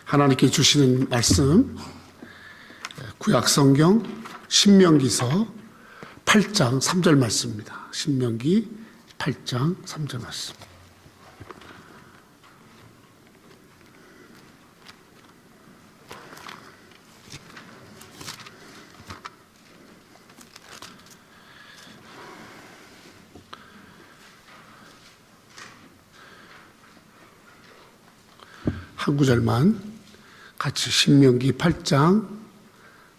하나님께 주시는 말씀, 구약성경 신명기서 8장 3절 말씀입니다. 신명기 8장 3절 말씀. 한 구절만 같이 신명기 8장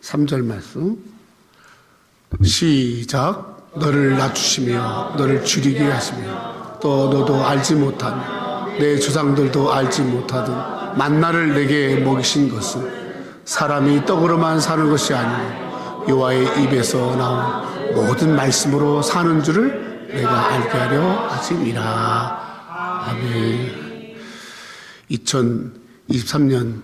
3절 말씀 시작. 너를 낮추시며 너를 줄이게 하시며 또 너도 알지 못하며 내 조상들도 알지 못하던 만나를 내게 먹이신 것은 사람이 떡으로만 사는 것이 아니고 여호와의 입에서 나온 모든 말씀으로 사는 줄을 내가 알게 하려 하심이라. 아멘. 2023년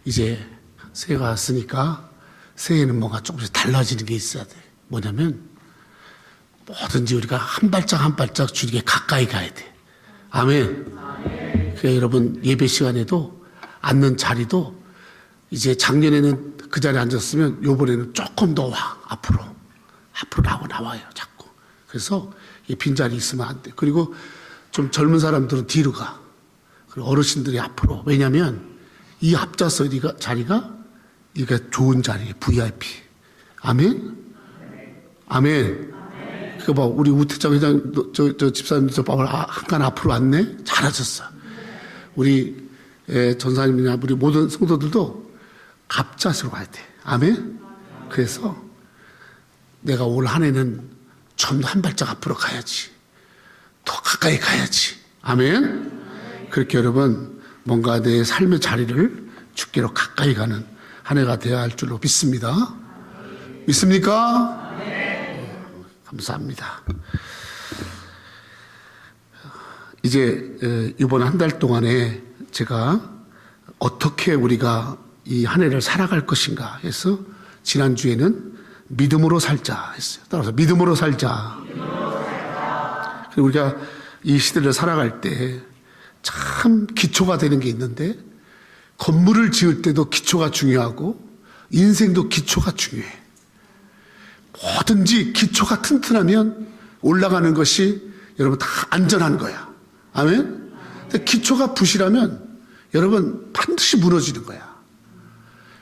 이제 새해가 왔으니까 새해에는 뭔가 조금씩 달라지는 게 있어야 돼. 뭐냐면 뭐든지 우리가 한 발짝 한 발짝 주님께 가까이 가야 돼. 아멘. 그러니까 여러분 예배 시간에도 앉는 자리도 이제 작년에는 그 자리에 앉았으면 요번에는 조금 더 와. 앞으로 나와요 자꾸. 그래서 빈자리 있으면 안 돼. 그리고 좀 젊은 사람들은 뒤로 가. 그리고 어르신들이 앞으로. 왜냐하면 이 앞좌석 자리가 이게 좋은 자리예요. VIP. 아멘? 아멘. 그거 봐, 우리 우태장 회장, 저 집사님도 봐, 한칸 앞으로 왔네? 잘하셨어. 우리 전사님이나 우리 모든 성도들도 앞좌석으로 가야 돼. 아멘? 그래서 내가 올 한 해는 좀 더 한 발짝 앞으로 가야지. 더 가까이 가야지. 아멘? 그렇게 여러분 뭔가 내 삶의 자리를 주께로 가까이 가는 한 해가 되어야 할 줄로 믿습니다. 믿습니까? 감사합니다. 이제 이번 한 달 동안에 제가 어떻게 우리가 이 한 해를 살아갈 것인가 해서 지난주에는 믿음으로 살자 했어요. 따라서 믿음으로 살자. 그리고 우리가 이 시대를 살아갈 때 참 기초가 되는 게 있는데 건물을 지을 때도 기초가 중요하고 인생도 기초가 중요해. 뭐든지 기초가 튼튼하면 올라가는 것이 여러분 다 안전한 거야. 아멘? 근데 기초가 부실하면 여러분 반드시 무너지는 거야.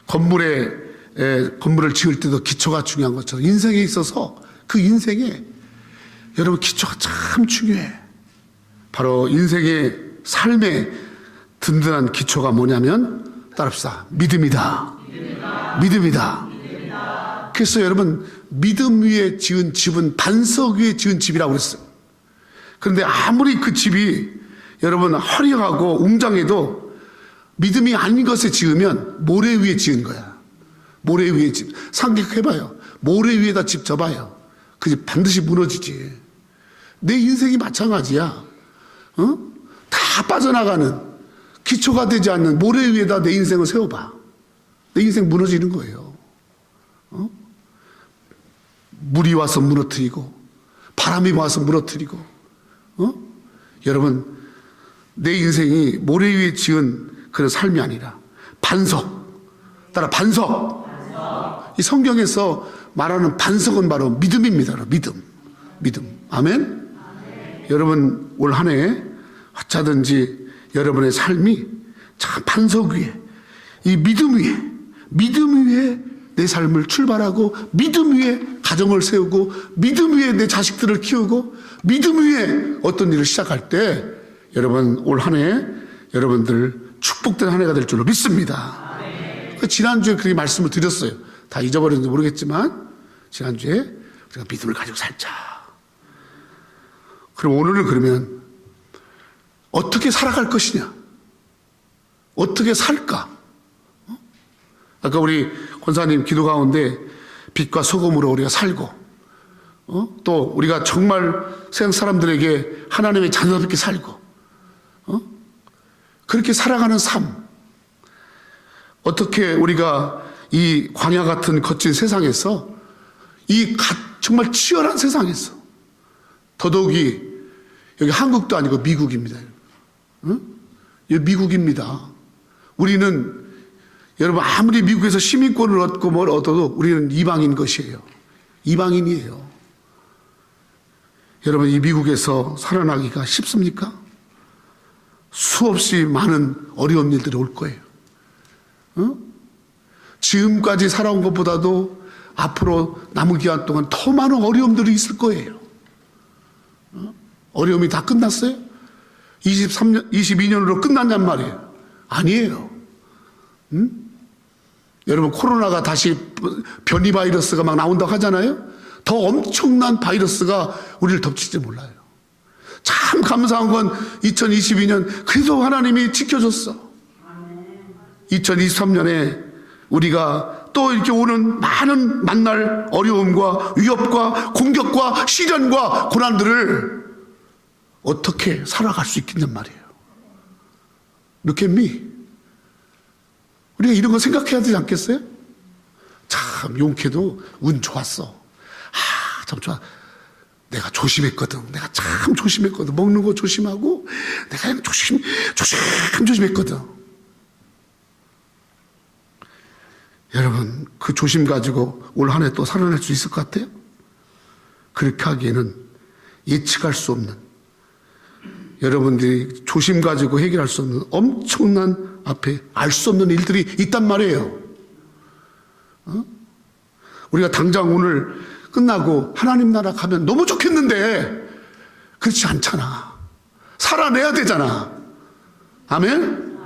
건물을 지을 때도 기초가 중요한 것처럼 인생에 있어서 그 인생에 여러분 기초가 참 중요해. 바로 인생의 삶의 든든한 기초가 뭐냐면 따릅시다. 믿음이다. 믿음이다. 그래서 여러분 믿음 위에 지은 집은 반석 위에 지은 집이라고 그랬어요. 그런데 아무리 그 집이 여러분 화려하고 웅장해도 믿음이 아닌 것에 지으면 모래 위에 지은 거야. 모래 위에 집. 상기해봐요. 모래 위에다 집 져봐요. 그 집 반드시 무너지지. 내 인생이 마찬가지야. 다 빠져나가는 기초가 되지 않는 모래 위에다 내 인생을 세워봐. 내 인생 무너지는 거예요. 물이 와서 무너뜨리고 바람이 와서 무너뜨리고 여러분 내 인생이 모래 위에 지은 그런 삶이 아니라 반석. 따라 반석. 이 성경에서 말하는 반석은 바로 믿음입니다. 믿음. 아멘? 여러분 올 한 해 어쩌든지 여러분의 삶이 참 반석 위에 이 믿음 위에 내 삶을 출발하고 믿음 위에 가정을 세우고 믿음 위에 내 자식들을 키우고 믿음 위에 어떤 일을 시작할 때 여러분 올 한 해 여러분들 축복된 한 해가 될 줄로 믿습니다. 지난주에 그렇게 말씀을 드렸어요. 다 잊어버렸는지 모르겠지만 지난주에 우리가 믿음을 가지고 살자. 그럼 오늘은 그러면 어떻게 살아갈 것이냐? 어떻게 살까? 아까 우리 권사님 기도 가운데 빛과 소금으로 우리가 살고 또 우리가 정말 세상 사람들에게 하나님의 자녀답게 살고 그렇게 살아가는 삶. 어떻게 우리가 이 광야 같은 거친 세상에서 정말 치열한 세상에서 더더욱이 여기 한국도 아니고 미국입니다. 여기 미국입니다. 우리는 여러분, 아무리 미국에서 시민권을 얻고 뭘 얻어도 우리는 이방인 것이에요. 이방인이에요. 여러분, 이 미국에서 살아나기가 쉽습니까? 수없이 많은 어려운 일들이 올 거예요. 지금까지 살아온 것보다도 앞으로 남은 기간 동안 더 많은 어려움들이 있을 거예요. 어려움이 다 끝났어요? 22년으로 끝났냔 말이에요. 아니에요. 여러분, 코로나가 다시 변이 바이러스가 막 나온다고 하잖아요. 더 엄청난 바이러스가 우리를 덮칠지 몰라요. 참 감사한 건 2022년 그래도 하나님이 지켜줬어. 2023년에 우리가 또 이렇게 오는 많은 만날 어려움과 위협과 공격과 시련과 고난들을 어떻게 살아갈 수 있겠냔 말이에요. Look at me. 우리가 이런 거 생각해야 되지 않겠어요? 참 용케도 운 좋았어. 참 좋아. 내가 조심했거든. 내가 참 조심했거든. 먹는 거 조심하고 내가 조심했거든. 여러분, 그 조심 가지고 올 한 해 또 살아낼 수 있을 것 같아요? 그렇게 하기에는 예측할 수 없는, 여러분들이 조심 가지고 해결할 수 없는 엄청난 앞에 알 수 없는 일들이 있단 말이에요. 우리가 당장 오늘 끝나고 하나님 나라 가면 너무 좋겠는데 그렇지 않잖아. 살아내야 되잖아. 아멘?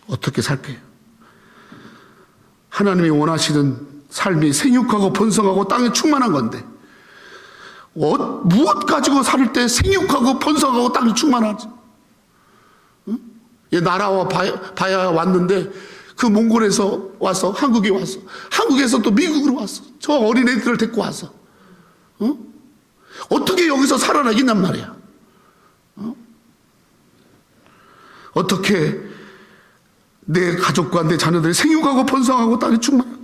어떻게 살게요? 하나님이 원하시는 삶이 생육하고 번성하고 땅에 충만한 건데 무엇 가지고 살 때 생육하고 번성하고 땅이 충만하지? 나라와 바야 왔는데 그 몽골에서 와서 한국에 와서 한국에서 또 미국으로 왔어. 저 어린애들을 데리고 와서 어떻게 여기서 살아나겠냔 말이야. 어떻게 내 가족과 내 자녀들이 생육하고 번성하고 땅이 충만한,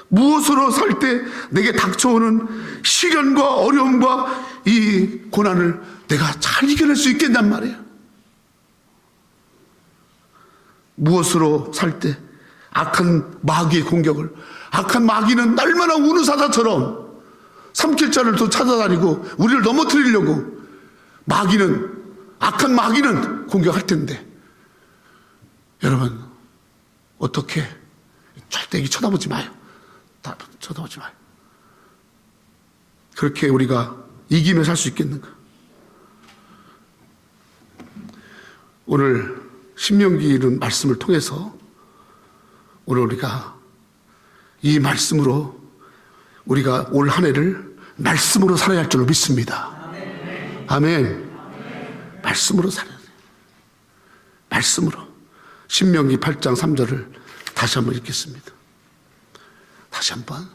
무엇으로 살 때 내게 닥쳐오는 시련과 어려움과 이 고난을 내가 잘 이겨낼 수 있겠냔 말이야. 무엇으로 살 때 악한 마귀의 공격을, 악한 마귀는 날마다 우는 사자처럼 삼킬자를 또 찾아다니고 우리를 넘어뜨리려고 악한 마귀는 공격할 텐데, 여러분 어떻게 절대 쳐다보지 마요. 쳐다보지 마요. 그렇게 우리가 이기며 살 수 있겠는가? 오늘 신명기 이런 말씀을 통해서 오늘 우리가 이 말씀으로 우리가 올 한 해를 말씀으로 살아야 할 줄로 믿습니다. 아멘. 말씀으로 살아야 돼요. 말씀으로. 신명기 8장 3절을 다시 한번 읽겠습니다. 다시 한번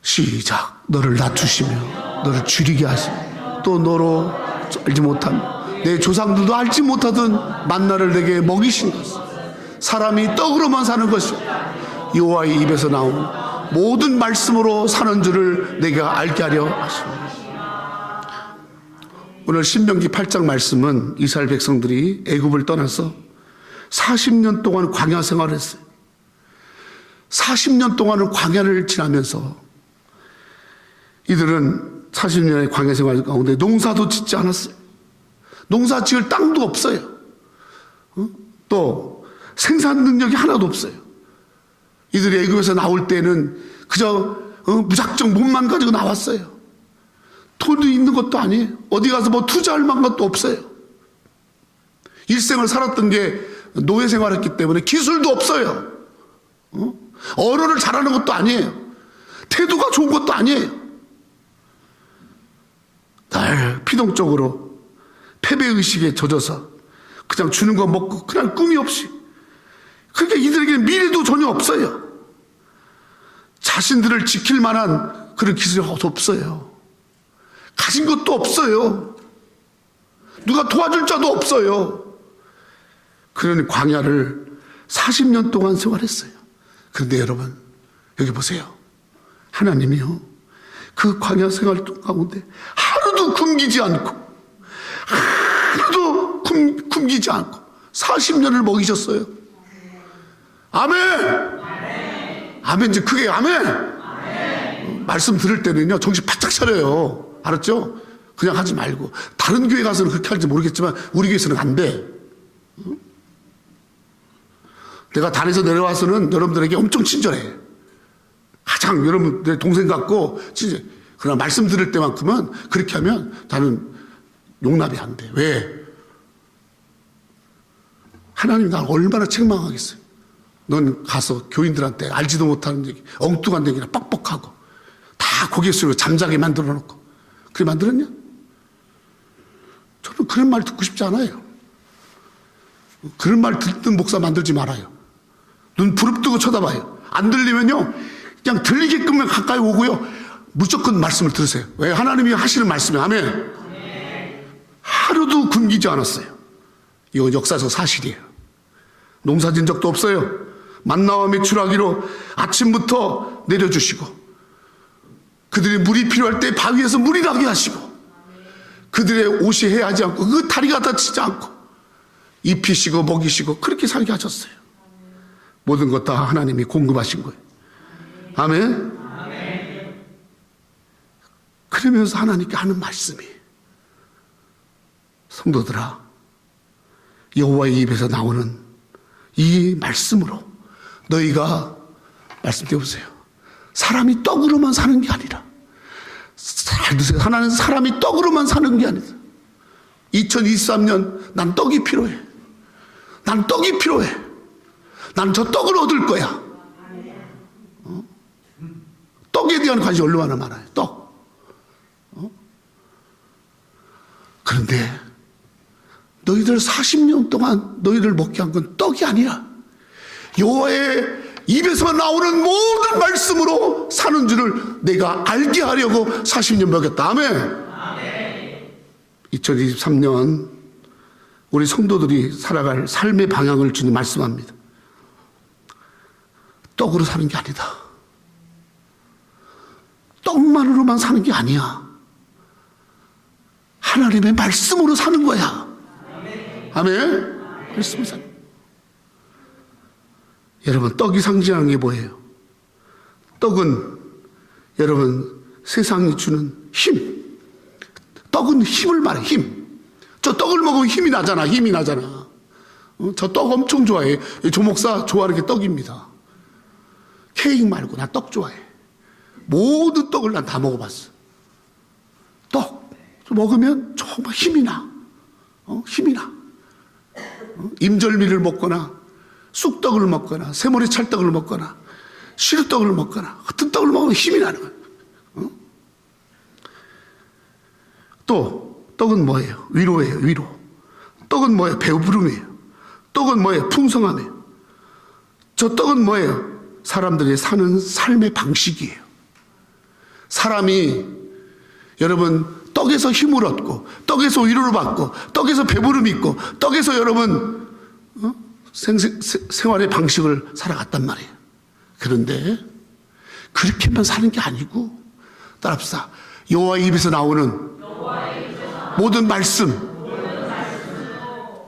시작. 너를 낮추시며 너를 줄이게 하시며 또 너로 알지 못한 내 조상들도 알지 못하던 만나를 내게 먹이신 것은 사람이 떡으로만 사는 것이 여호와의 입에서 나온 모든 말씀으로 사는 줄을 내가 알게 하려 하십니다. 오늘 신명기 8장 말씀은 이스라엘 백성들이 애굽을 떠나서 40년 동안 광야 생활을 했어요. 40년 동안은 광야를 지나면서 이들은 40년의 광야 생활 가운데 농사도 짓지 않았어요. 농사 지을 땅도 없어요. 또 생산 능력이 하나도 없어요. 이들이 애굽에서 나올 때는 그저 무작정 몸만 가지고 나왔어요. 돈도 있는 것도 아니에요. 어디 가서 뭐 투자할 만한 것도 없어요. 일생을 살았던 게 노예 생활했기 때문에 기술도 없어요. 언어를 잘하는 것도 아니에요. 태도가 좋은 것도 아니에요. 날 피동적으로 패배의식에 젖어서 그냥 주는 거 먹고 그냥 꿈이 없이, 그러니까 이들에게는 미래도 전혀 없어요. 자신들을 지킬 만한 그런 기술이 없어요. 가진 것도 없어요. 누가 도와줄 자도 없어요. 그런 광야를 40년 동안 생활했어요. 그런데 여러분 여기 보세요. 하나님이요, 그 광야 생활 가운데 하루도 굶기지 않고, 하루도 굶기지 않고 40년을 먹이셨어요. 아멘. 아멘. 이제 크게 아멘. 말씀 들을 때는요 정신 바짝 차려요. 알았죠? 그냥 하지 말고. 다른 교회 가서는 그렇게 할지 모르겠지만 우리 교회에서는 안 돼. 내가 단에서 내려와서는 여러분들에게 엄청 친절해. 가장 여러분들의 동생 같고 진짜. 그러나 말씀 들을 때만큼은 그렇게 하면 나는 용납이 안 돼. 왜? 하나님이 나를 얼마나 책망하겠어요. 넌 가서 교인들한테 알지도 못하는 얘기, 엉뚱한 얘기나 뻑뻑하고 다 고개 숙이고 잠자게 만들어 놓고 그래 만들었냐? 저는 그런 말 듣고 싶지 않아요. 그런 말 듣는 목사 만들지 말아요. 눈 부릅뜨고 쳐다봐요. 안 들리면요 그냥 들리게끔만 가까이 오고요 무조건 말씀을 들으세요. 왜? 하나님이 하시는 말씀이 아멘. 하루도 굶기지 않았어요. 이건 역사적 사실이에요. 농사 지은 적도 없어요. 만나와 메추라기로 아침부터 내려주시고 그들이 물이 필요할 때 바위에서 물이 나게 하시고 그들의 옷이 해하지 않고 그 다리가 다치지 않고 입히시고 먹이시고 그렇게 살게 하셨어요. 모든 것 다 하나님이 공급하신 거예요. 아멘. 그러면서 하나님께 하는 말씀이 성도들아 여호와의 입에서 나오는 이 말씀으로 너희가 말씀해 보세요. 사람이 떡으로만 사는 게 아니라 잘 드세요. 하나는 사람이 떡으로만 사는 게 아니다. 2023년 난 떡이 필요해. 난 떡이 필요해. 난 저 떡을 얻을 거야. 떡에 대한 관심이 얼마나 많아요. 떡. 그런데 너희들 40년 동안 너희를 먹게 한 건 떡이 아니라 여호와의 입에서만 나오는 모든 말씀으로 사는 줄을 내가 알게 하려고 40년 먹였다. 아멘. 2023년 우리 성도들이 살아갈 삶의 방향을 주님 말씀합니다. 떡으로 사는 게 아니다. 떡만으로만 사는 게 아니야. 하나님의 말씀으로 사는 거야. 아멘. 말씀으로 사는 거야. 여러분 떡이 상징하는 게 뭐예요? 떡은 여러분 세상이 주는 힘. 떡은 힘을 말해. 힘. 저 떡을 먹으면 힘이 나잖아. 힘이 나잖아. 저 떡 엄청 좋아해. 조 목사 좋아하는 게 떡입니다. 케이크 말고 나 떡 좋아해. 모든 떡을 난 다 먹어봤어. 떡 먹으면 정말 힘이 나. 힘이 나. 임절미를 먹거나 쑥떡을 먹거나 새머리 찰떡을 먹거나 시루떡을 먹거나 같은 떡을 먹으면 힘이 나는 거예요. 또 떡은 뭐예요? 위로예요. 위로. 떡은 뭐예요? 배부름이에요. 떡은 뭐예요? 풍성함이에요. 저 떡은 뭐예요? 사람들이 사는 삶의 방식이에요. 사람이 여러분 떡에서 힘을 얻고 떡에서 위로를 받고 떡에서 배부름이 있고 떡에서 여러분 생활의 방식을 살아갔단 말이에요. 그런데 그렇게만 사는 게 아니고 따라합시다. 여호와의 입에서 나오는 모든 말씀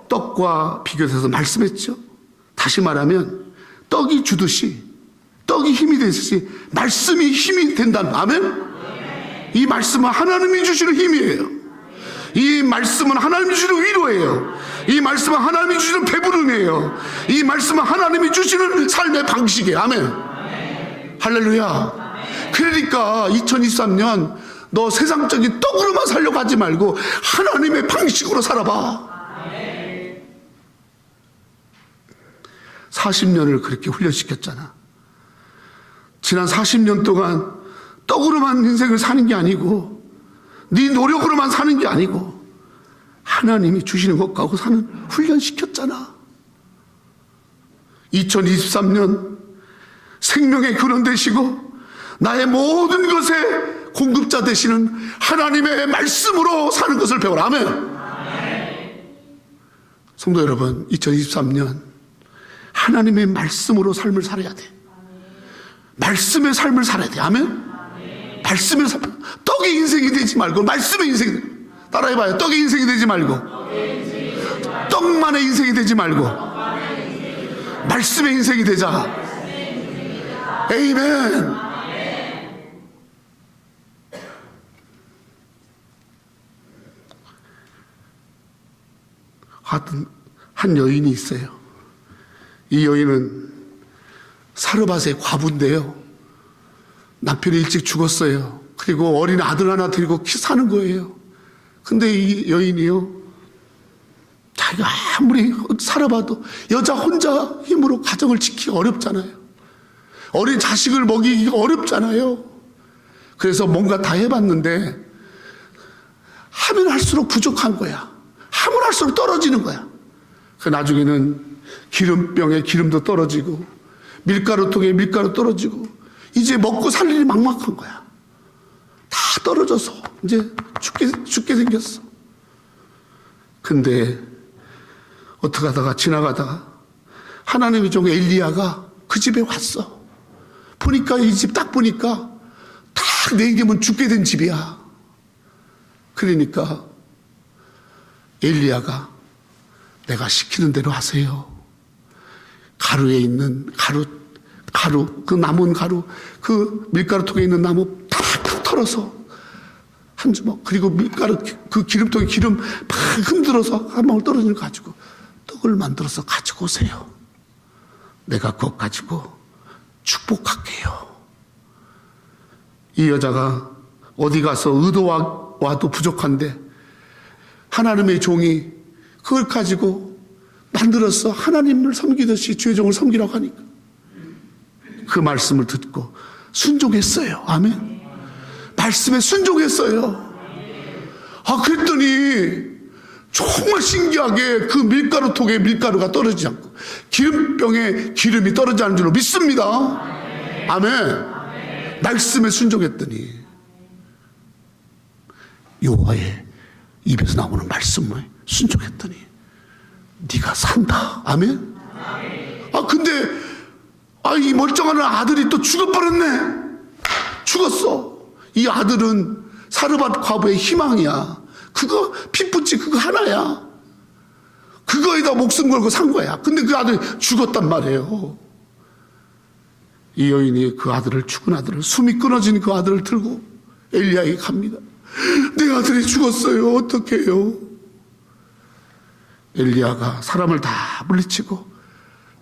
떡과 비교해서 말씀했죠. 다시 말하면 떡이 주듯이 떡이 힘이 되듯이 말씀이 힘이 된다는 아멘. 이 말씀은 하나님이 주시는 힘이에요. 이 말씀은 하나님이 주시는 위로예요. 이 말씀은 하나님이 주시는 배부름이에요. 이 말씀은 하나님이 주시는 삶의 방식이에요. 아멘. 할렐루야. 그러니까 2023년 너 세상적인 떡으로만 살려고 하지 말고 하나님의 방식으로 살아봐. 40년을 그렇게 훈련시켰잖아. 지난 40년 동안 떡으로만 인생을 사는 게 아니고 네 노력으로만 사는 게 아니고 하나님이 주시는 것 갖고 사는 훈련시켰잖아. 2023년 생명의 근원 되시고 나의 모든 것의 공급자 되시는 하나님의 말씀으로 사는 것을 배워라. 아멘. 성도 여러분, 2023년 하나님의 말씀으로 삶을 살아야 돼. 말씀의 삶을 살아야 돼. 아멘. 말씀의 삶. 떡의 인생이 되지 말고 말씀의 인생이 돼. 따라해봐요. 떡의 인생이 되지 말고 떡 떡만의 인생이 되지 말고 말씀의 인생이 되자. 에이멘. 하여튼 한 여인이 있어요. 이 여인은 사르밧의 과부인데요. 남편이 일찍 죽었어요. 그리고 어린 아들 하나 데리고 사는 거예요. 근데 이 여인이요, 자기가 아무리 살아봐도 여자 혼자 힘으로 가정을 지키기 어렵잖아요. 어린 자식을 먹이기가 어렵잖아요. 그래서 뭔가 다 해봤는데 하면 할수록 부족한 거야. 하면 할수록 떨어지는 거야. 그 나중에는 기름병에 기름도 떨어지고 밀가루통에 밀가루 떨어지고 이제 먹고 살 일이 막막한 거야. 다 떨어져서 이제 죽게 생겼어. 근데 어떻게 하다가 지나가다가 하나님의 종 엘리야가 그 집에 왔어. 보니까 이 집 딱 보니까 딱 내 이름은 죽게 된 집이야. 그러니까 엘리야가 내가 시키는 대로 하세요. 가루에 있는 가루 그 남은 가루 그 밀가루통에 있는 나무 탁 털어서 한 주먹, 그리고 밀가루 그 기름통에 기름 팍 흔들어서 한 방울 떨어지는 거 가지고 떡을 만들어서 가지고 오세요. 내가 그것 가지고 축복할게요. 이 여자가 어디 가서 의도와도 부족한데 하나님의 종이 그걸 가지고 만들어서 하나님을 섬기듯이 주의 종을 섬기라고 하니까 그 말씀을 듣고 순종했어요. 아멘. 말씀에 순종했어요. 그랬더니 정말 신기하게 그 밀가루통에 밀가루가 떨어지지 않고 기름병에 기름이 떨어지지 않는 줄로 믿습니다. 아멘. 말씀에 순종했더니 여호와의 입에서 나오는 말씀에 순종했더니 네가 산다. 아멘. 근데 이 멀쩡한 아들이 또 죽어버렸네. 죽었어. 이 아들은 사르밧 과부의 희망이야. 그거 핏붙이 그거 하나야. 그거에다 목숨 걸고 산 거야. 근데 그 아들이 죽었단 말이에요. 이 여인이 그 아들을, 죽은 아들을, 숨이 끊어진 그 아들을 들고 엘리야에게 갑니다. 내 아들이 죽었어요. 어떡해요? 엘리야가 사람을 다 물리치고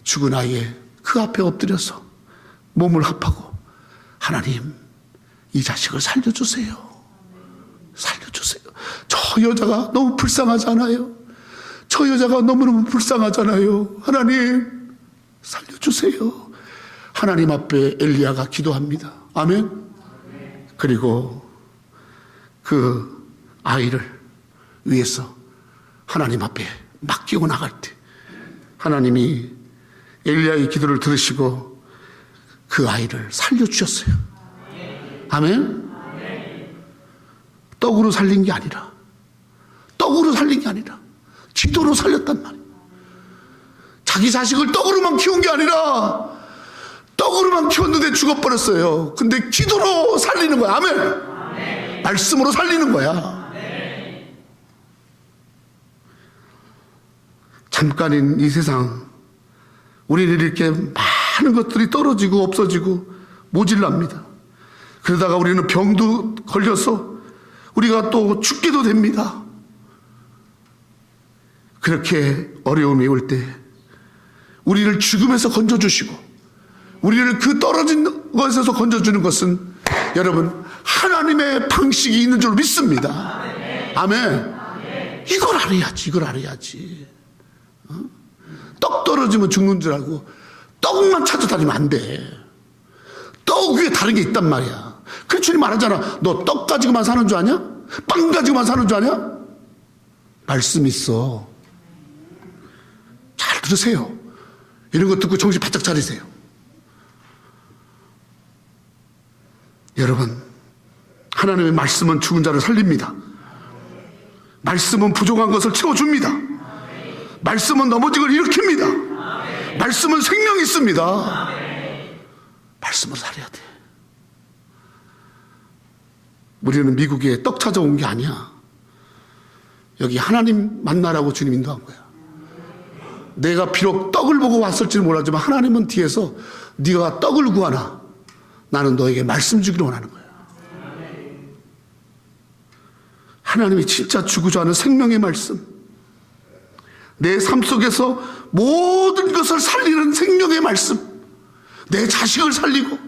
죽은 아이의 그 앞에 엎드려서 몸을 합하고 하나님, 이 자식을 살려주세요. 살려주세요. 저 여자가 너무 불쌍하잖아요. 저 여자가 너무너무 불쌍하잖아요. 하나님, 살려주세요. 하나님 앞에 엘리야가 기도합니다. 아멘. 그리고 그 아이를 위해서 하나님 앞에 맡기고 나갈 때 하나님이 엘리야의 기도를 들으시고 그 아이를 살려주셨어요. 아멘. 떡으로 살린 게 아니라 기도로 살렸단 말이에요. 자기 자식을 떡으로만 키운 게 아니라 떡으로만 키웠는데 죽어버렸어요. 근데 기도로 살리는 거야. 아멘. 말씀으로 살리는 거야. 잠깐인 이 세상, 우리는 이렇게 많은 것들이 떨어지고 없어지고 모질랍니다. 그러다가 우리는 병도 걸려서 우리가 또 죽기도 됩니다. 그렇게 어려움이 올 때 우리를 죽음에서 건져주시고 우리를 그 떨어진 것에서 건져주는 것은 여러분 하나님의 방식이 있는 줄 믿습니다. 아멘. 이걸 알아야지. 떡 떨어지면 죽는 줄 알고 떡만 찾아다니면 안 돼. 떡 위에 다른 게 있단 말이야. 그 주님 말하잖아. 너 떡 가지고만 사는 줄 아냐? 빵 가지고만 사는 줄 아냐? 말씀 있어. 잘 들으세요. 이런 거 듣고 정신 바짝 차리세요. 여러분, 하나님의 말씀은 죽은 자를 살립니다. 말씀은 부족한 것을 채워줍니다. 말씀은 넘어진 걸 일으킵니다. 말씀은 생명이 있습니다. 말씀을 살아야 돼. 우리는 미국에 떡 찾아온 게 아니야. 여기 하나님 만나라고 주님 인도한 거야. 내가 비록 떡을 보고 왔을지는 몰랐지만 하나님은 뒤에서 네가 떡을 구하나 나는 너에게 말씀 주기를 원하는 거예요. 하나님이 진짜 주고자 하는 생명의 말씀, 내 삶 속에서 모든 것을 살리는 생명의 말씀, 내 자식을 살리고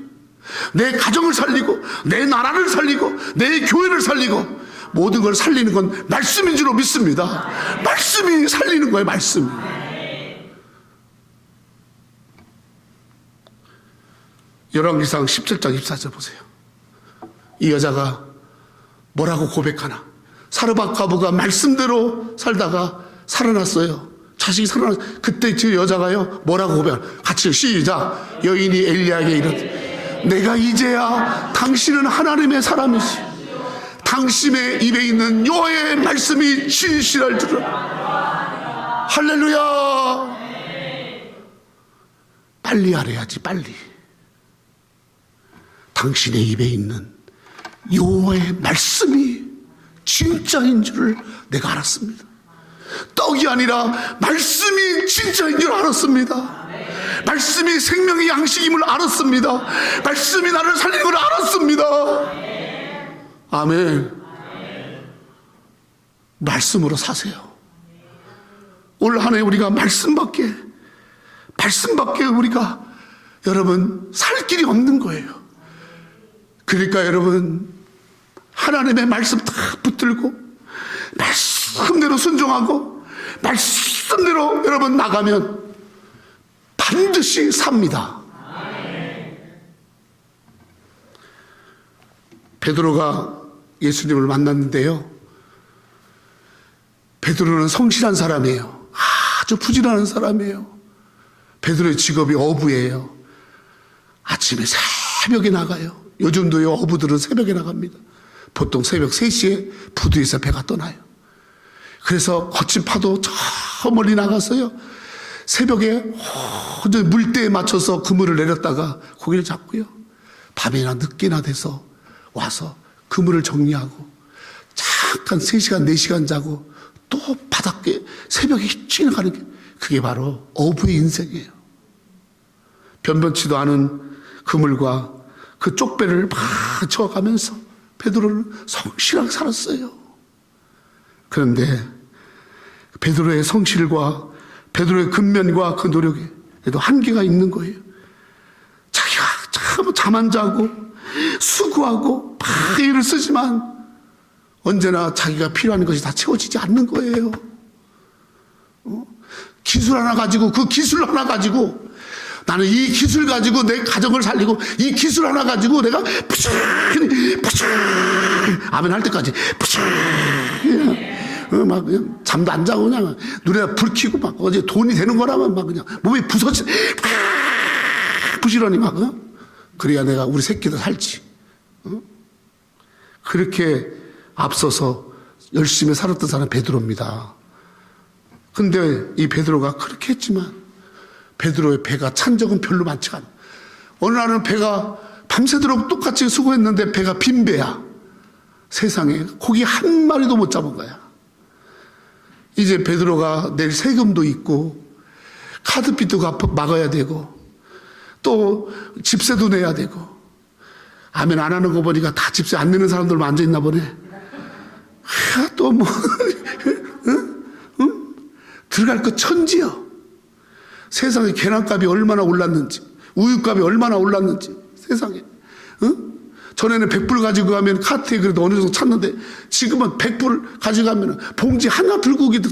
내 가정을 살리고 내 나라를 살리고 내 교회를 살리고 모든 걸 살리는 건 말씀인 줄로 믿습니다. 말씀이 살리는 거예요. 말씀이. 열왕기상 17장 24절 보세요. 이 여자가 뭐라고 고백하나. 사르밧 과부가 말씀대로 살다가 살아났어요. 자식이 살아났어요. 그때 그 여자가요 뭐라고 고백하나. 같이 시작. 여인이 엘리야에게 이르되 내가 이제야 당신은 하나님의 사람이시 당신의 입에 있는 여호와의 말씀이 진실할 줄을. 할렐루야. 빨리 알아야지. 빨리. 당신의 입에 있는 여호와의 말씀이 진짜인 줄을 내가 알았습니다. 떡이 아니라 말씀이 진짜인 줄 알았습니다. 말씀이 생명의 양식임을 알았습니다. 말씀이 나를 살리는 걸 알았습니다. 아멘. 말씀으로 사세요. 올 한 해 우리가 말씀밖에 우리가 여러분 살 길이 없는 거예요. 그러니까 여러분 하나님의 말씀 다 붙들고 말씀대로 순종하고 말씀대로 여러분 나가면 반드시 삽니다. 베드로가 예수님을 만났는데요, 베드로는 성실한 사람이에요. 아주 부지런한 사람이에요. 베드로의 직업이 어부예요. 아침에 새벽에 나가요. 요즘도요 어부들은 새벽에 나갑니다. 보통 새벽 3시에 부두에서 배가 떠나요. 그래서 거친 파도 저 멀리 나가서요 새벽에 물때에 맞춰서 그물을 내렸다가 고기를 잡고요 밤이나 늦게나 돼서 와서 그물을 정리하고 잠깐 3시간 4시간 자고 또 바닷가에 새벽에 일찍 나가는 게 그게 바로 어부의 인생이에요. 변변치도 않은 그물과 그 쪽배를 막 쳐가면서 베드로는 성실하게 살았어요. 그런데 베드로의 성실과 베드로의 근면과 그 노력에도 한계가 있는 거예요. 자기가 잠 안 자고 수고하고 막 애를 쓰지만 언제나 자기가 필요한 것이 다 채워지지 않는 거예요. 기술 하나 가지고 그 기술 하나 가지고 나는 이 기술 가지고 내 가정을 살리고 이 기술 하나 가지고 내가 푸시푸시 아멘 할 때까지 푸시 막 그냥 잠도 안 자고 그냥 눈에다 불 켜고 막 어제 돈이 되는 거라면 막 그냥 몸이 부서지 부지런히 막 그래야 내가 우리 새끼도 살지. 그렇게 앞서서 열심히 살았던 사람은 베드로입니다. 근데 이 베드로가 그렇게 했지만 베드로의 배가 찬 적은 별로 많지가 않아요. 어느 날은 배가 밤새도록 똑같이 수고했는데 배가 빈 배야. 세상에 고기 한 마리도 못 잡은 거야. 이제 베드로가 내일 세금도 있고 카드빚도 막아야 되고 또 집세도 내야 되고. 아멘 안 하는 거 보니까 다 집세 안 내는 사람들만 앉아있나 보네. 또 뭐 들어갈 거 천지요. 세상에 계란값이 얼마나 올랐는지 우유값이 얼마나 올랐는지 세상에. 전에는 100불 가지고 가면 카트에 그래도 어느 정도 찼는데 지금은 100불 가지고 가면 봉지 하나 들고 오기도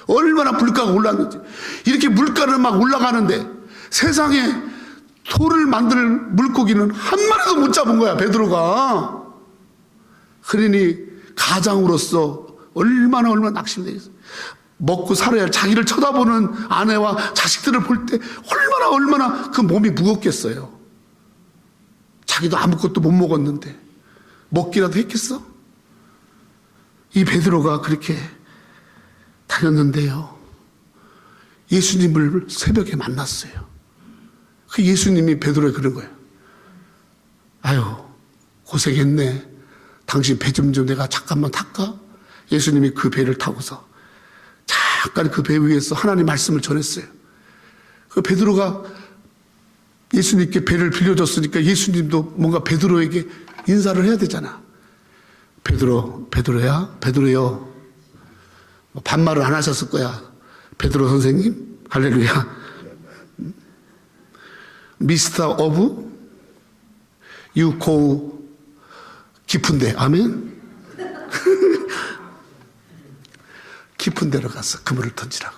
얼마나 물가가 올랐는지. 이렇게 물가를 막 올라가는데 세상에 돌을 만들 물고기는 한 마리도 못 잡은 거야 베드로가. 그러니 가장으로서 얼마나 낙심되겠어. 먹고 살아야 할 자기를 쳐다보는 아내와 자식들을 볼 때 얼마나 그 몸이 무겁겠어요. 자기도 아무것도 못 먹었는데 먹기라도 했겠어? 이 베드로가 그렇게 다녔는데요, 예수님을 새벽에 만났어요. 그 예수님이 베드로에 그런 거예요. 아유 고생했네. 당신 배 좀 내가 잠깐만 탈까? 예수님이 그 배를 타고서 잠깐 그 배 위에서 하나님 말씀을 전했어요. 그 베드로가 예수님께 배를 빌려줬으니까 예수님도 뭔가 베드로에게 인사를 해야 되잖아. 베드로요. 반말을 안 하셨을 거야. 베드로 선생님, 할렐루야. 미스터 오브, you go 깊은데, 아멘. 깊은 데로 가서 그물을 던지라고.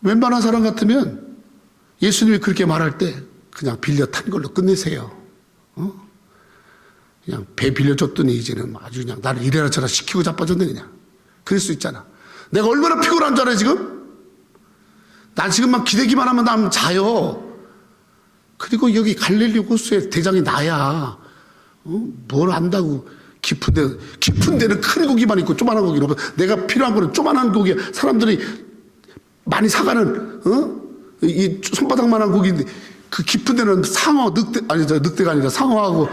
웬만한 사람 같으면 예수님이 그렇게 말할 때 그냥 빌려 탄 걸로 끝내세요. 그냥 배 빌려줬더니 이제는 아주 그냥 나를 이래라 저래라 시키고 자빠졌네 그냥. 그럴 수 있잖아. 내가 얼마나 피곤한 줄 알아 지금? 난 지금만 기대기만 하면 난 자요. 그리고 여기 갈릴리 호수의 대장이 나야. 뭘 안다고. 깊은 데는 큰 고기만 있고 조그만한 고기는 없어. 내가 필요한 거는 조그만한 고기. 사람들이 많이 사가는 이 손바닥만한 고기인데 그 깊은 데는 상어, 늑대가 아니라 상어하고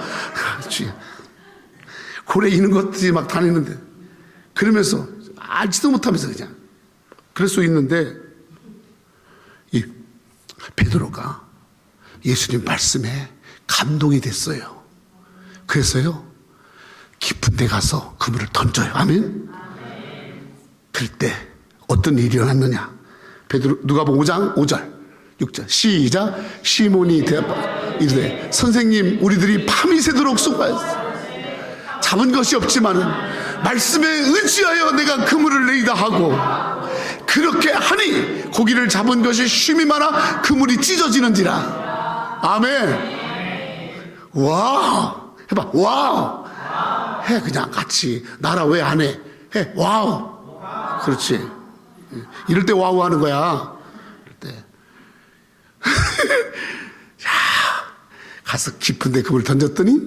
고래 있는 것들이 막 다니는데 그러면서 알지도 못하면서 그냥 그럴 수 있는데 이 베드로가 예수님 말씀에 감동이 됐어요. 그래서요 깊은 데 가서 그물을 던져요. 아멘. 그럴 때 어떤 일이 일어났느냐. 베드로 누가복음 5장 5절 6절 시작. 시몬이 이르되 선생님 우리들이 밤이 새도록 수고하였어. 잡은 것이 없지만은 말씀에 의지하여 내가 그물을 내이다 하고 그렇게 하니 고기를 잡은 것이 쉼이 많아 그물이 찢어지는지라. 아멘. 와우. 해봐. 와우. 해. 그냥 같이. 나라 왜 안 해? 해. 와우. 그렇지. 이럴 때 와우 하는 거야. 이럴 때. 야, 가서 깊은 데 그물을 던졌더니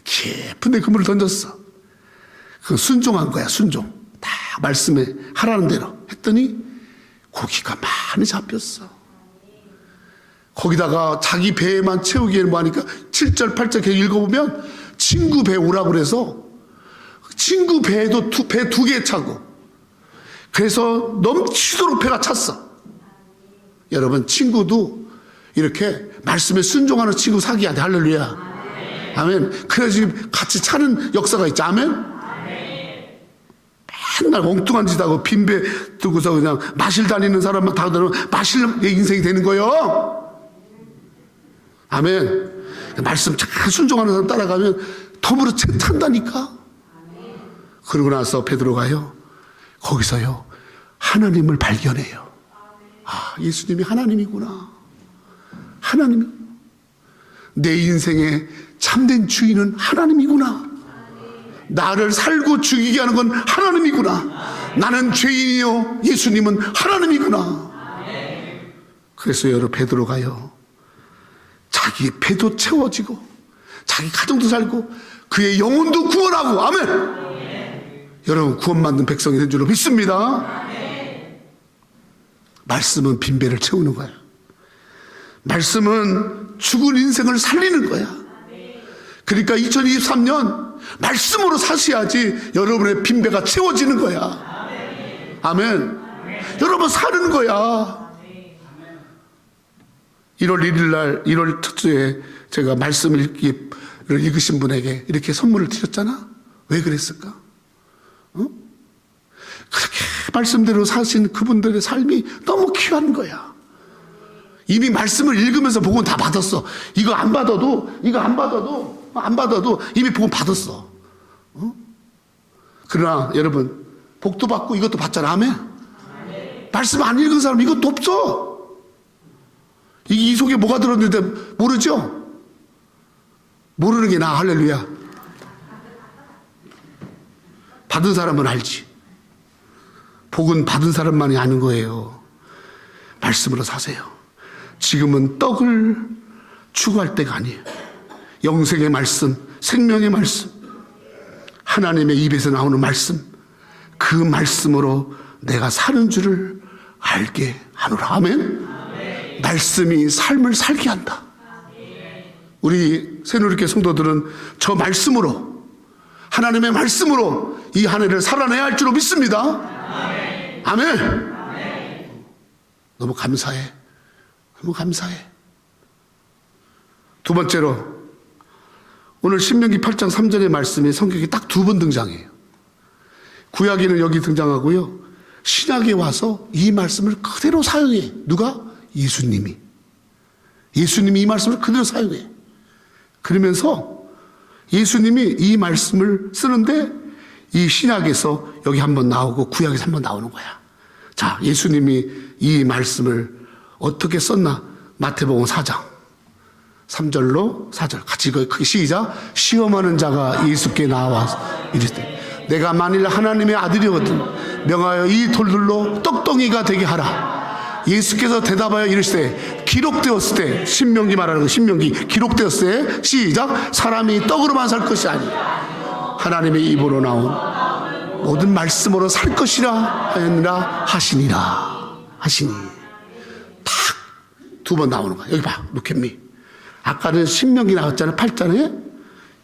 깊은 데 그물을 던졌어. 그 순종한 거야. 순종. 다 말씀에 하라는 대로 했더니 고기가 많이 잡혔어. 거기다가 자기 배에만 채우기에는 뭐하니까 7절 8절 읽어보면 친구 배 오라고 그래서 친구 배에도 배 2개 차고 그래서 넘치도록 배가 찼어. 여러분 친구도 이렇게 말씀에 순종하는 친구 사귀어야 돼. 할렐루야. 아멘. 그래야지 같이 차는 역사가 있지. 아멘. 맨날 엉뚱한 짓 하고 빈배 두고서 그냥 마실 다니는 사람만 다 들으면 마실 인생이 되는 거예요. 아멘. 말씀 잘 순종하는 사람 따라가면 덤으로 찬다니까. 그러고 나서 베드로가요 거기서요 하나님을 발견해요. 아, 예수님이 하나님이구나. 하나님이 내 인생의 참된 주인은 하나님이구나. 나를 살고 죽이게 하는 건 하나님이구나. 나는 죄인이요 예수님은 하나님이구나. 그래서 여러분 베드로가요 자기 배도 채워지고 자기 가정도 살고 그의 영혼도 구원하고. 아멘. 여러분 구원받는 백성이 된 줄로 믿습니다. 말씀은 빈배를 채우는 거야. 말씀은 죽은 인생을 살리는 거야. 그러니까 2023년 말씀으로 사셔야지 여러분의 빈배가 채워지는 거야. 아멘. 여러분 사는 거야. 1월 1일 날 1월 첫 주에 제가 말씀을 읽으신 분에게 이렇게 선물을 드렸잖아. 왜 그랬을까? 그렇게 말씀대로 사신 그분들의 삶이 너무 귀한 거야. 이미 말씀을 읽으면서 복음 다 받았어. 이거 안 받아도 이미 복음 받았어. 그러나 여러분 복도 받고 이것도 받잖아. 아멘. 말씀 안 읽은 사람 이것도 없어. 이 속에 뭐가 들었는데 모르죠? 모르는 게 나아. 할렐루야. 받은 사람은 알지. 복은 받은 사람만이 아는 거예요. 말씀으로 사세요. 지금은 떡을 추구할 때가 아니에요. 영생의 말씀, 생명의 말씀, 하나님의 입에서 나오는 말씀, 그 말씀으로 내가 사는 줄을 알게 하노라. 아멘. 말씀이 삶을 살게 한다. 우리 새누리교회 성도들은 저 말씀으로 하나님의 말씀으로 이 한 해를 살아내야 할 줄로 믿습니다. 아멘. 너무 감사해. 너무 감사해. 두 번째로, 오늘 신명기 8장 3절의 말씀이 성경에 딱 두 번 등장해요. 구약에는 여기 등장하고요, 신약에 와서 이 말씀을 그대로 사용해. 누가? 예수님이 이 말씀을 그대로 사용해. 그러면서 예수님이 이 말씀을 쓰는데 이 신약에서 여기 한번 나오고 구약에서 한번 나오는 거야. 자, 예수님이 이 말씀을 어떻게 썼나? 마태복음 4장 3절로 4절 같이 크게 시작. 시험하는 자가 예수께 나와서 이르되 내가 만일 하나님의 아들이거든 명하여 이 돌들로 떡덩이가 되게 하라. 예수께서 대답하여 이르시되 기록되었을 때, 신명기 말하는 거, 신명기 기록되었을 때 시작. 사람이 떡으로만 살 것이 아니라 하나님의 입으로 나온 모든 말씀으로 살 것이라 하였느라 하시니. 딱 두 번 나오는 거야. 여기 봐, look at me. 아까는 신명기 나왔잖아요, 8장에.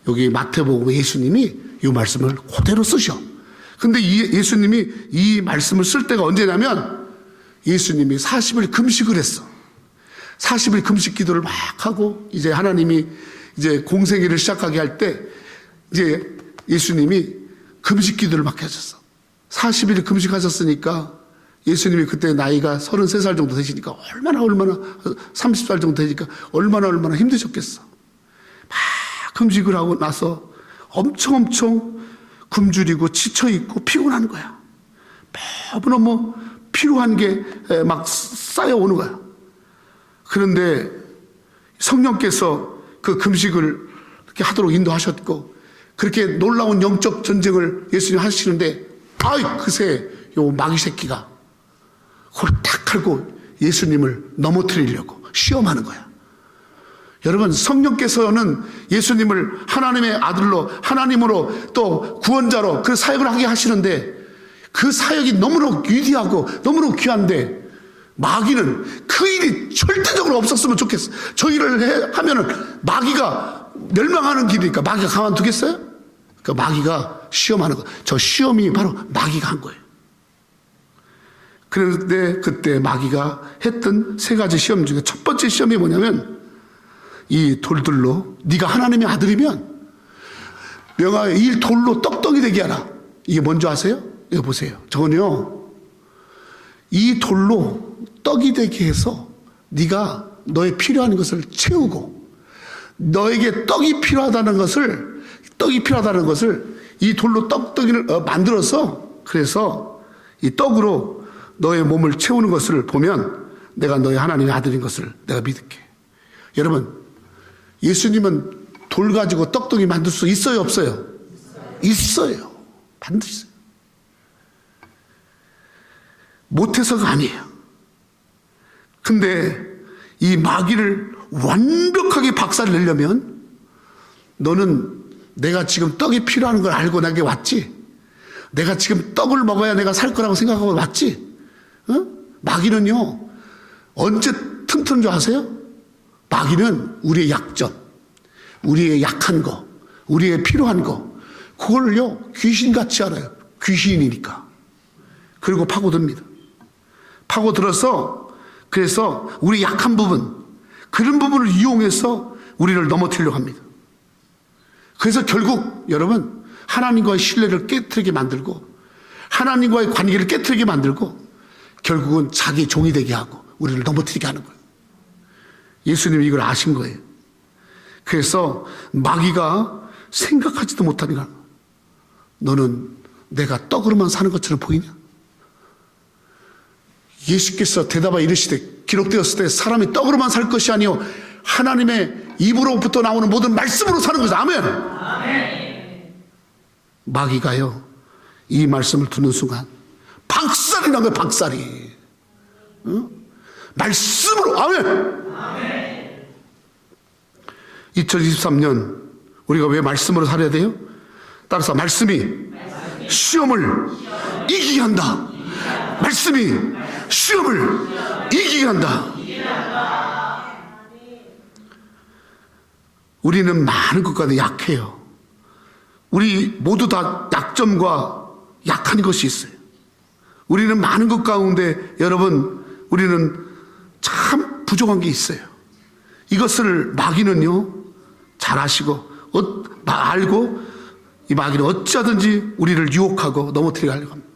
여기 마태복음 예수님이 이 말씀을 그대로 쓰셔. 근데 예수님이 이 말씀을 쓸 때가 언제냐면 예수님이 40일 금식을 했어. 40일 금식 기도를 막 하고 이제 하나님이 이제 공생애를 시작하게 할 때 이제 예수님이 금식 기도를 막 하셨어. 40일 금식하셨으니까 예수님이 그때 나이가 33살 정도 되시니까 얼마나 30살 정도 되니까 얼마나 힘드셨겠어. 막 금식을 하고 나서 엄청 굶주리고 지쳐있고 피곤한 거야. 너무너무 필요한 게 막 쌓여오는 거야. 그런데 성령께서 그 금식을 이렇게 하도록 인도하셨고 그렇게 놀라운 영적 전쟁을 예수님 하시는데 그새 요 마귀 새끼가 그걸 딱 걸고 예수님을 넘어뜨리려고 시험하는 거야. 여러분, 성령께서는 예수님을 하나님의 아들로, 하나님으로 또 구원자로 그 사역을 하게 하시는데 그 사역이 너무나 위대하고 너무나 귀한데 마귀는 그 일이 절대적으로 없었으면 좋겠어. 저 일을 하면은 마귀가 멸망하는 길이니까 마귀가 가만두겠어요? 그 마귀가 시험하는 거. 저 시험이 바로 마귀가 한 거예요. 그런데 그때 마귀가 했던 세 가지 시험 중에 첫 번째 시험이 뭐냐면 이 돌들로 네가 하나님의 아들이면 명하여 이 돌로 떡덩이 되게 하라. 이게 뭔지 아세요? 이거 보세요. 저건요, 이 돌로 떡이 되게 해서 네가 너의 필요한 것을 채우고 너에게 떡이 필요하다는 것을 이 돌로 떡덩이를 만들어서 그래서 이 떡으로 너의 몸을 채우는 것을 보면 내가 너의 하나님의 아들인 것을 내가 믿을게. 여러분, 예수님은 돌 가지고 떡덩이 만들 수 있어요, 없어요? 있어요. 반드시 있어요. 못해서가 아니에요. 근데 이 마귀를 완벽하게 박살내려면 너는 내가 지금 떡이 필요한 걸 알고 내게 왔지. 내가 지금 떡을 먹어야 내가 살 거라고 생각하고 왔지. 마귀는요, 언제 틈트는 줄 아세요? 마귀는 우리의 약점, 우리의 약한 거, 우리의 필요한 거, 그걸요, 귀신같이 알아요. 귀신이니까. 그리고 파고듭니다. 파고들어서, 그래서 우리 약한 부분, 그런 부분을 이용해서 우리를 넘어뜨리려고 합니다. 그래서 결국 여러분, 하나님과의 신뢰를 깨트리게 만들고, 하나님과의 관계를 깨트리게 만들고, 결국은 자기 종이 되게 하고, 우리를 넘어뜨리게 하는 거예요. 예수님이 이걸 아신 거예요. 그래서 마귀가 생각하지도 못하니까 너는 내가 떡으로만 사는 것처럼 보이냐? 예수께서 대답하여 이르시되 기록되었을 때 사람이 떡으로만 살 것이 아니요 하나님의 입으로부터 나오는 모든 말씀으로 사는 거죠. 아멘. 아멘. 마귀가요, 이 말씀을 듣는 순간 박살이 난 거예요. 박살이. 말씀으로. 아멘. 2023년 우리가 왜 말씀으로 살아야 돼요? 따라서 말씀이 시험을 이기게 한다. 말씀이 시험을 이기게 한다. 우리는 많은 것과도 약해요. 우리 모두 다 약점과 약한 것이 있어요. 우리는 많은 것 가운데 여러분, 우리는 참 부족한 게 있어요. 이것을 마귀는요, 잘 아시고, 알고, 이 마귀는 어찌하든지 우리를 유혹하고 넘어뜨리게 하려고 합니다.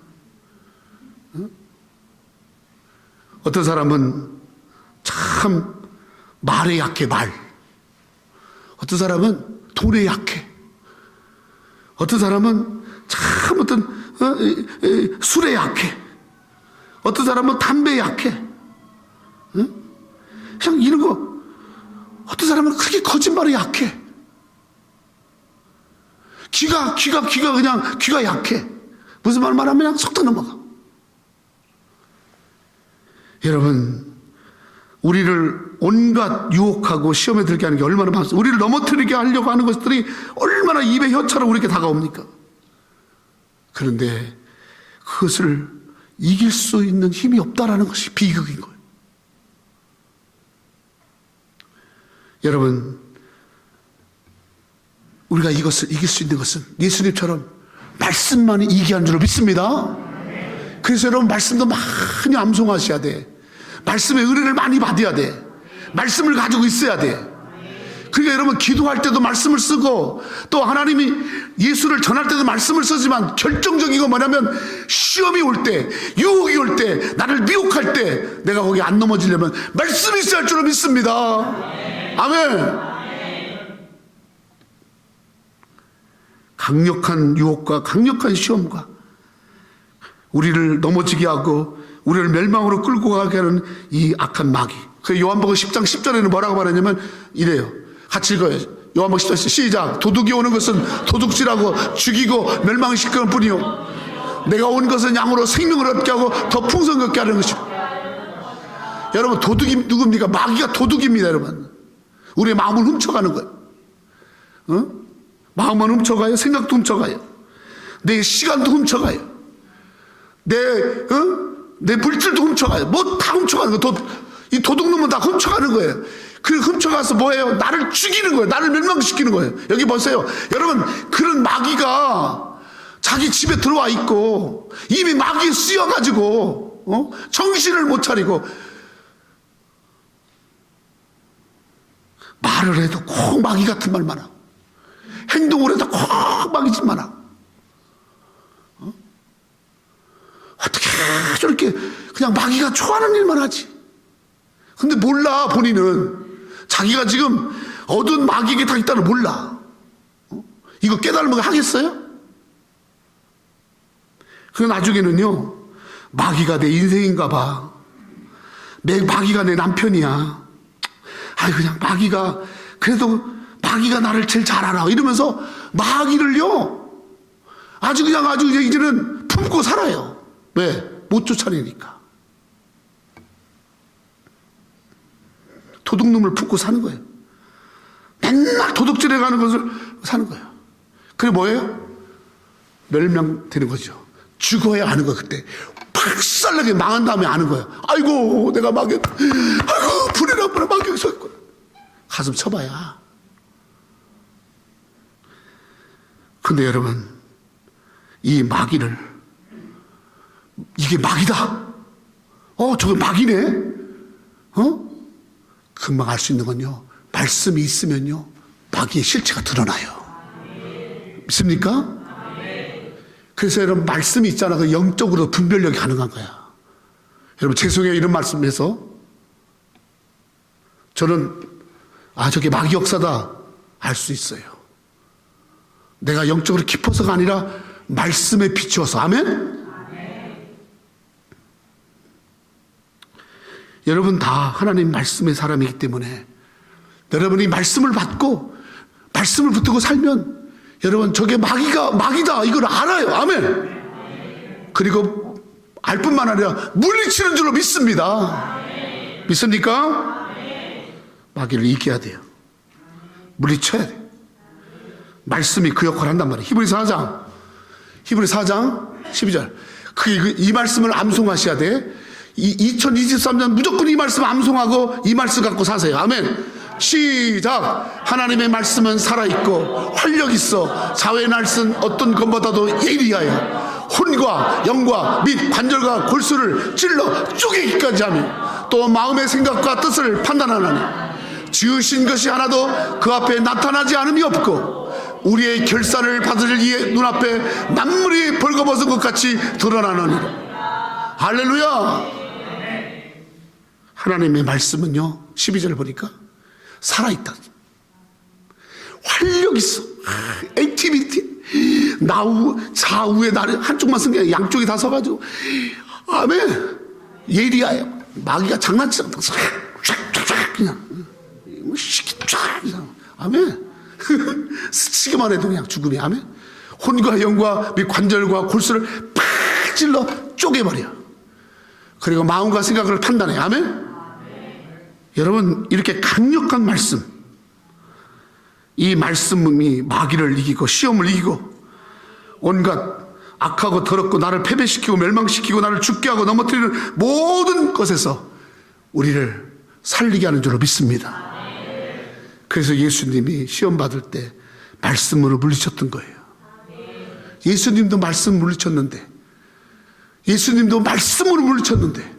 어떤 사람은 참 말에 약해, 말. 어떤 사람은 돈에 약해. 어떤 사람은 참 술에 약해. 어떤 사람은 담배에 약해. 그냥 이런 거. 어떤 사람은 크게 거짓말에 약해. 귀가 그냥 귀가 약해. 무슨 말만 하면 그냥 속도 넘어가. 여러분, 우리를 온갖 유혹하고 시험에 들게 하는 게 얼마나 많습니까? 우리를 넘어뜨리게 하려고 하는 것들이 얼마나 입에 혀처럼 우리에게 다가옵니까? 그런데 그것을 이길 수 있는 힘이 없다라는 것이 비극인 거예요. 여러분, 우리가 이것을 이길 수 있는 것은 예수님처럼 말씀만이 이기게 하는 줄로 믿습니다. 그래서 여러분, 말씀도 많이 암송하셔야 돼. 말씀의 은혜를 많이 받아야 돼. 말씀을 가지고 있어야 돼. 그러니까 여러분, 기도할 때도 말씀을 쓰고, 또 하나님이 예수를 전할 때도 말씀을 쓰지만, 결정적인 건 뭐냐면 시험이 올 때, 유혹이 올 때, 나를 미혹할 때 내가 거기 안 넘어지려면 말씀이 있어야 할 줄로 믿습니다. 아멘. 강력한 유혹과 강력한 시험과 우리를 넘어지게 하고 우리를 멸망으로 끌고 가게 하는 이 악한 마귀. 그 요한복음 10장 10절에는 뭐라고 말하냐면 이래요. 같이 읽어요. 요한복음 10장 시작. 도둑이 오는 것은 도둑질하고 죽이고 멸망시키는 뿐이요, 내가 온 것은 양으로 생명을 얻게 하고 더 풍성히 얻게 하는 것이다. 여러분, 도둑이 누굽니까? 마귀가 도둑입니다. 여러분, 우리의 마음을 훔쳐가는 거예요. 마음은 훔쳐가요. 생각도 훔쳐가요. 내 시간도 훔쳐가요. 내 물질도 훔쳐가요. 뭐 다 훔쳐가는 거예요. 이 도둑놈은 다 훔쳐가는 거예요. 그 훔쳐가서 뭐예요? 나를 죽이는 거예요. 나를 멸망시키는 거예요. 여기 보세요. 여러분, 그런 마귀가 자기 집에 들어와 있고 이미 마귀에 쓰여가지고 정신을 못 차리고 말을 해도 꼭 마귀 같은 말만 하고 행동을 해도 꼭 마귀 짓만 하고 어떻게 저렇게 그냥 마귀가 좋아하는 일만 하지. 근데 몰라. 본인은 자기가 지금 어두운 마귀에게 다 있다는 몰라. 이거 깨달으면 하겠어요? 그리고 나중에는요, 마귀가 내 인생인가 봐. 마귀가 내 남편이야. 아이, 그냥 마귀가, 그래도 마귀가 나를 제일 잘 알아. 이러면서 마귀를요, 아주 이제는 품고 살아요. 왜? 못 쫓아내니까. 도둑놈을 품고 사는 거예요. 맨날 도둑질해 가는 것을 사는 거예요. 그게 뭐예요? 멸망되는 거죠. 죽어야 아는 거. 그때 박살나게 망한 다음에 아는 거예요. 아이고, 내가 망했. 아이고, 불에 나쁘나 망경이 서 있구나. 가슴 쳐봐야. 근데 여러분, 이 마귀를, 이게 마귀다. 저거 마귀네. 금방 알 수 있는 건요, 말씀이 있으면요, 마귀의 실체가 드러나요. 믿습니까? 그래서 여러분, 말씀이 있잖아. 그 영적으로 분별력이 가능한 거야. 여러분, 죄송해요. 이런 말씀에서 저는 저게 마귀 역사다 알 수 있어요. 내가 영적으로 깊어서가 아니라 말씀에 비추어서. 아멘? 여러분 다 하나님 말씀의 사람이기 때문에 여러분이 말씀을 받고 말씀을 붙들고 살면 여러분, 저게 마귀다 이걸 알아요. 아멘. 그리고 알 뿐만 아니라 물리치는 줄로 믿습니다. 믿습니까? 마귀를 이겨야 돼요. 물리쳐야 돼요. 말씀이 그 역할을 한단 말이에요. 히브리서 4장 12절. 이 말씀을 암송하셔야 돼. 2023년 무조건 이 말씀 암송하고 이 말씀 갖고 사세요. 아멘. 시작. 하나님의 말씀은 살아있고 활력있어 자외 날쓴 어떤 것보다도 예리하여 혼과 영과 및 관절과 골수를 찔러 쪼개기까지 하며 또 마음의 생각과 뜻을 판단하나니 지으신 것이 하나도 그 앞에 나타나지 않음이 없고 우리의 결산을 받을 이의 눈앞에 만물이 벌거벗은 것 같이 드러나느니라. 할렐루야. 하나님의 말씀은요 12절 보니까 살아있다, 활력 있어, 액티비티, 좌우에 나를 한쪽만 쓴 게 아니라 양쪽이 다 서가지고 아멘. 예리하여 마귀가 장난치지 않다. 그냥 그냥 아멘. 스치기만 해도 그냥 죽음이. 아멘. 혼과 영과 및 관절과 골수를 팍 찔러 쪼개버려. 그리고 마음과 생각을 판단해. 아멘. 여러분, 이렇게 강력한 말씀, 이 말씀이 마귀를 이기고 시험을 이기고 온갖 악하고 더럽고 나를 패배시키고 멸망시키고 나를 죽게 하고 넘어뜨리는 모든 것에서 우리를 살리게 하는 줄로 믿습니다. 그래서 예수님이 시험 받을 때 말씀으로 물리쳤던 거예요. 예수님도 말씀 물리쳤는데, 예수님도 말씀으로 물리쳤는데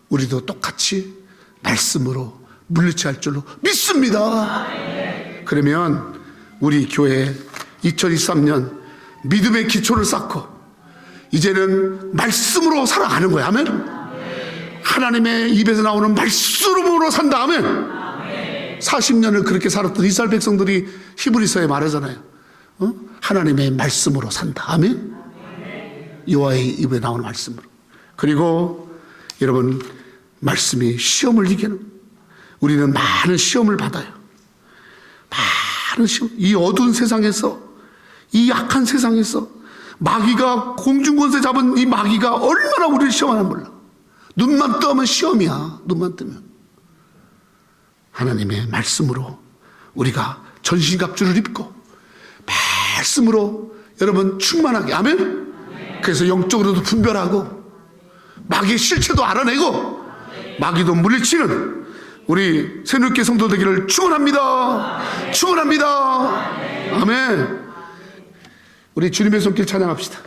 우리도 똑같이 말씀으로 물리쳐야 할 줄로 믿습니다. 그러면 우리 교회 2023년 믿음의 기초를 쌓고 이제는 말씀으로 살아가는 거야. 아멘. 하나님의 입에서 나오는 말씀으로 산다. 아멘. 40년을 그렇게 살았던 이스라엘 백성들이 히브리서에 말하잖아요. 하나님의 말씀으로 산다. 아멘. 여호와의 입에 나오는 말씀으로. 그리고 여러분, 말씀이 시험을 이기는, 우리는 많은 시험을 받아요. 많은 시험. 이 어두운 세상에서, 이 약한 세상에서 마귀가, 공중권세 잡은 이 마귀가 얼마나 우리를 시험하나 몰라. 눈만 뜨면 시험이야. 눈만 뜨면. 하나님의 말씀으로 우리가 전신갑주를 입고 말씀으로 여러분 충만하게. 아멘. 그래서 영적으로도 분별하고 마귀의 실체도 알아내고 마귀도 물리치는 우리 새누리교회 성도 되기를 축원합니다. 축원합니다. 아멘. 우리 주님의 손길 찬양합시다.